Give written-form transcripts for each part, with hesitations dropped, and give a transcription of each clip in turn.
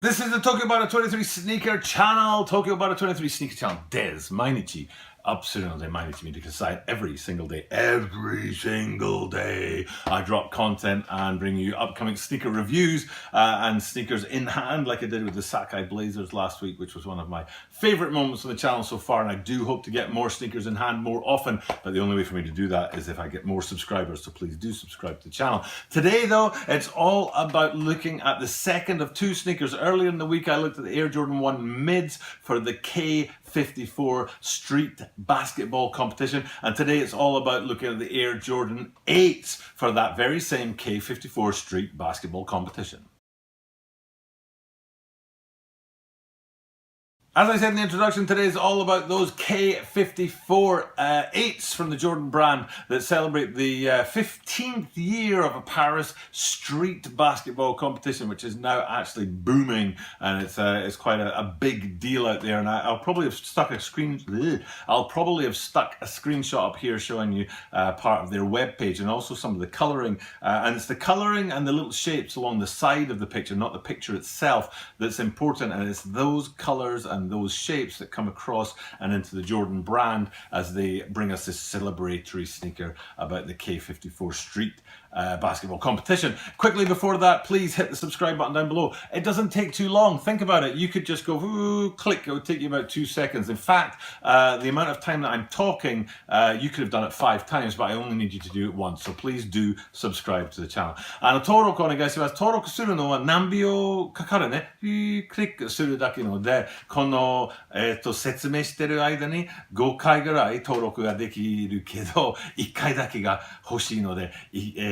This is the Tokyo Bara 23 Sneaker Channel. Tokyo Bara 23 Sneaker Channel des Mainichi. Absolutely Mainichi見てください. Every single day. I drop content and bring you upcoming sneaker reviews and sneakers in hand, like I did with the Sakai Blazers last week, which was one of my favorite moments on the channel so far. And I do hope to get more sneakers in hand more often, but the only way for me to do that is if I get more subscribers. So please do subscribe to the channel. Today though, it's all about looking at the second of two sneakers. Earlier in the week, I looked at the Air Jordan 1 mids for the K54 street basketball competition, and today it's all about looking at the Air Jordan 8s for that very same K54 street basketball competition. As I said in the introduction, today is all about those K54 8s from the Jordan brand that celebrate the 15th year of a Paris street basketball competition, which is now actually booming, and it's quite a big deal out there. And I'll probably have stuck a screenshot up here showing you part of their webpage and also some of the colouring. And it's the colouring and the little shapes along the side of the picture, not the picture itself, that's important. And it's those colours and those shapes that come across and into the Jordan brand as they bring us this celebratory sneaker about the K54 street basketball competition. Quickly before that, please hit the subscribe button down below. It doesn't take too long. Think about it. You could just go ooh, click. It would take you about 2 seconds. In fact, the amount of time that I'm talking, you could have done it 5 times, but I only need you to do it once. So please do subscribe to the channel. 登録お願いします。登録するのは何秒かかるね。クリックするだけので、この説明してる間に5回ぐらい登録ができるけど、1回だけが欲しいので、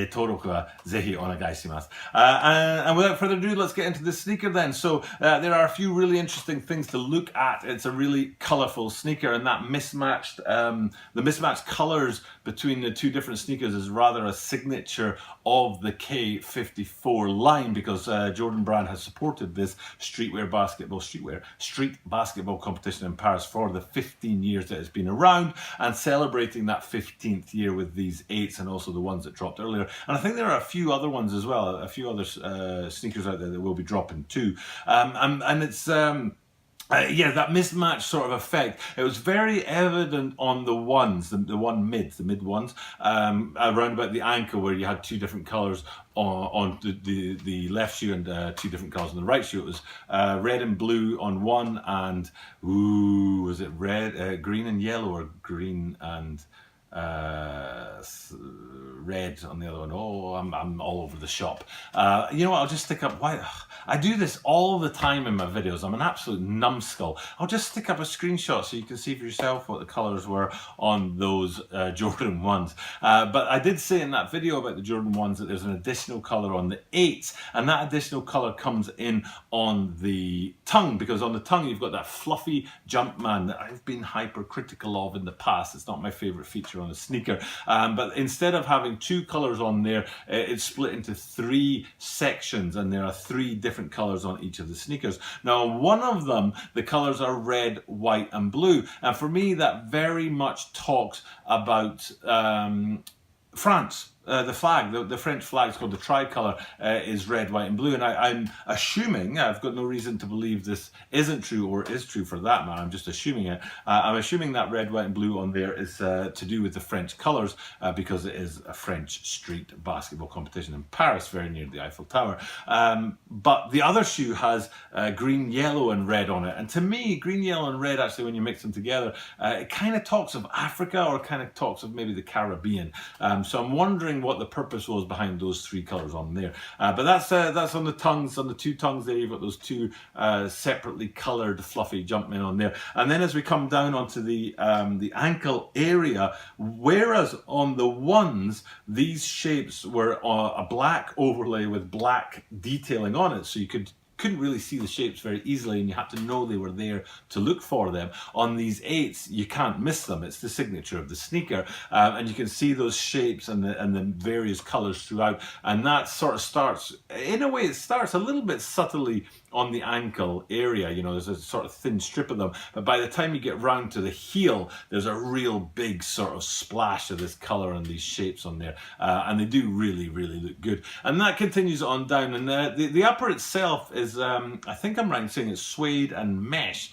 登録はぜひお願いします。And without further ado, let's get into the sneaker then. So there are a few really interesting things to look at. It's a really colourful sneaker, and that mismatched, the mismatched colours between the two different sneakers is rather a signature of the K54 line, because Jordan brand has supported this street basketball competition in Paris for the 15 years that it's been around, and celebrating that 15th year with these 8s and also the ones that dropped earlier. And I think there are a few other ones as well, a few other sneakers out there that will be dropping too. And it's yeah, that mismatch sort of effect. It was very evident on the ones, the mid ones, around about the ankle, where you had 2 different colours on the left shoe and 2 different colours on the right shoe. It was red and blue on one, and was it red, green and yellow, or green and red on the other one? Oh, I'm all over the shop. You know what, I'll just stick up white. I do this all the time in my videos. I'm an absolute numbskull. I'll just stick up a screenshot so you can see for yourself what the colours were on those Jordan 1s. But I did say in that video about the Jordan 1s that there's an additional colour on the 8s, and that additional colour comes in on the tongue, because on the tongue you've got that fluffy Jumpman that I've been hypercritical of in the past. It's not my favourite feature on a sneaker, but instead of having 2 colours on there, it's split into 3 sections, and there are 3 different colours on each of the sneakers. Now, one of them, the colours are red, white and blue, and for me that very much talks about France. The flag, the French flag is called the tricolour, is red, white and blue, and I'm assuming, I've got no reason to believe this isn't true or is true for that matter, I'm just assuming it. I'm assuming that red, white and blue on there is to do with the French colours, because it is a French street basketball competition in Paris, very near the Eiffel Tower. But the other shoe has green, yellow and red on it, and to me, green, yellow and red, actually when you mix them together, it kind of talks of Africa, or kind of talks of maybe the Caribbean. So I'm wondering what the purpose was behind those 3 colours on there, but that's on the tongues, on the 2 tongues there. You've got those 2 separately coloured fluffy Jumpmen on there, and then as we come down onto the ankle area, whereas on the 1s these shapes were a black overlay with black detailing on it, so you couldn't really see the shapes very easily, and you had to know they were there to look for them. On these 8s, you can't miss them. It's the signature of the sneaker, and you can see those shapes and the various colours throughout, and that sort of starts, in a way, it starts a little bit subtly on the ankle area. You know, there's a sort of thin strip of them, but by the time you get round to the heel, there's a real big sort of splash of this color and these shapes on there, and they do really, really look good. And that continues on down, and the upper itself is, I think I'm right in saying it's suede and mesh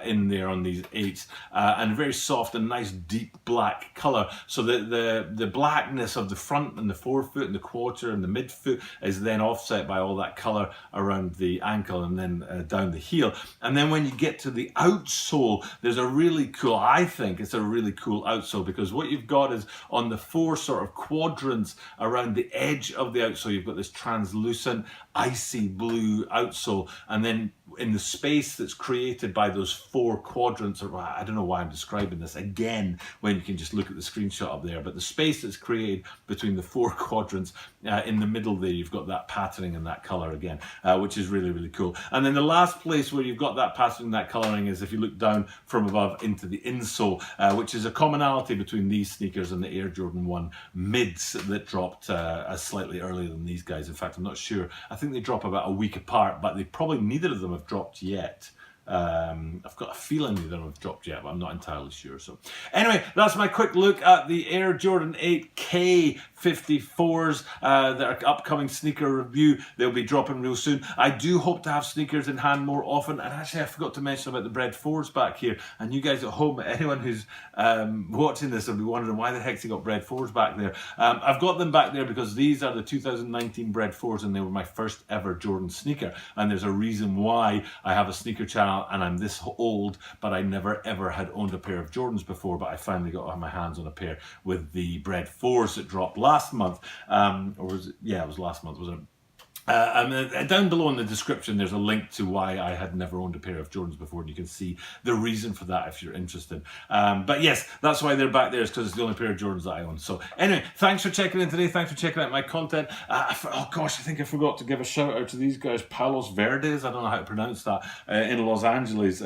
in there on these 8s, and very soft and nice deep black color. So the blackness of the front and the forefoot and the quarter and the midfoot is then offset by all that color around the ankle and then down the heel. And then when you get to the outsole, there's a really cool, I think it's a really cool outsole, because what you've got is on the 4 sort of quadrants around the edge of the outsole, you've got this translucent icy blue outsole, and then in the space that's created by those 4 quadrants, or I don't know why I'm describing this again when you can just look at the screenshot up there, but the space that's created between the 4 quadrants in the middle there, you've got that patterning and that color again, which is really, really cool. And then the last place where you've got that patterning, that coloring, is if you look down from above into the insole, which is a commonality between these sneakers and the Air Jordan 1 mids that dropped slightly earlier than these guys. In fact, I'm not sure. I think they drop about a week apart, but they probably neither of them have dropped yet. I've got a feeling neither of them have dropped yet, but I'm not entirely sure. So anyway, that's my quick look at the Air Jordan 8 K54s that are upcoming sneaker review. They'll be dropping real soon. I do hope to have sneakers in hand more often, and actually I forgot to mention about the Bread 4s back here. And you guys at home, anyone who's watching this will be wondering why the heck's he got Bread 4s back there. I've got them back there because these are the 2019 Bread 4s, and they were my first ever Jordan sneaker. And there's a reason why I have a sneaker channel and I'm this old, but I never ever had owned a pair of Jordans before, but I finally got my hands on a pair with the Bread 4s that dropped last month, or was it? Yeah, it was last month, wasn't it? And down below in the description there's a link to why I had never owned a pair of Jordans before, and you can see the reason for that if you're interested. But yes, that's why they're back there, is because it's the only pair of Jordans that I own. So anyway, thanks for checking in today, thanks for checking out my content. Oh gosh, I think I forgot to give a shout out to these guys, Palos Verdes, I don't know how to pronounce that, in Los Angeles.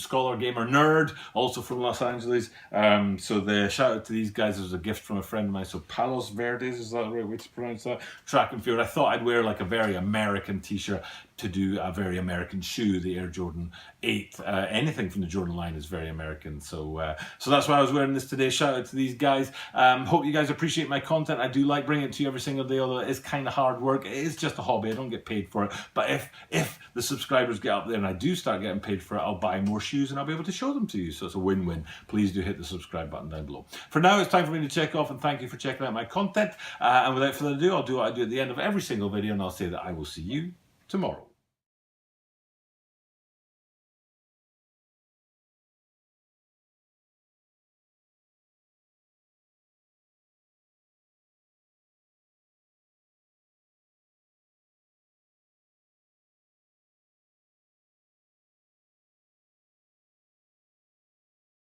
Scholar Gamer Nerd, also from Los Angeles. So the shout out to these guys was a gift from a friend of mine. So Palos Verdes, is that the right way to pronounce that? Track and field. I thought I'd wear like a very American t-shirt to do a very American shoe, the Air Jordan 8. Anything from the Jordan line is very American, so so that's why I was wearing this today. Shout out to these guys. Hope you guys appreciate my content. I do like bringing it to you every single day, although it is kind of hard work. It is just a hobby. I don't get paid for it, but if the subscribers get up there and I do start getting paid for it, I'll buy more shoes and I'll be able to show them to you, so it's a win-win. Please do hit the subscribe button down below. For now, it's time for me to check off, and thank you for checking out my content, and without further ado, I'll do what I do at the end of every single video, and I'll say that I will see you tomorrow.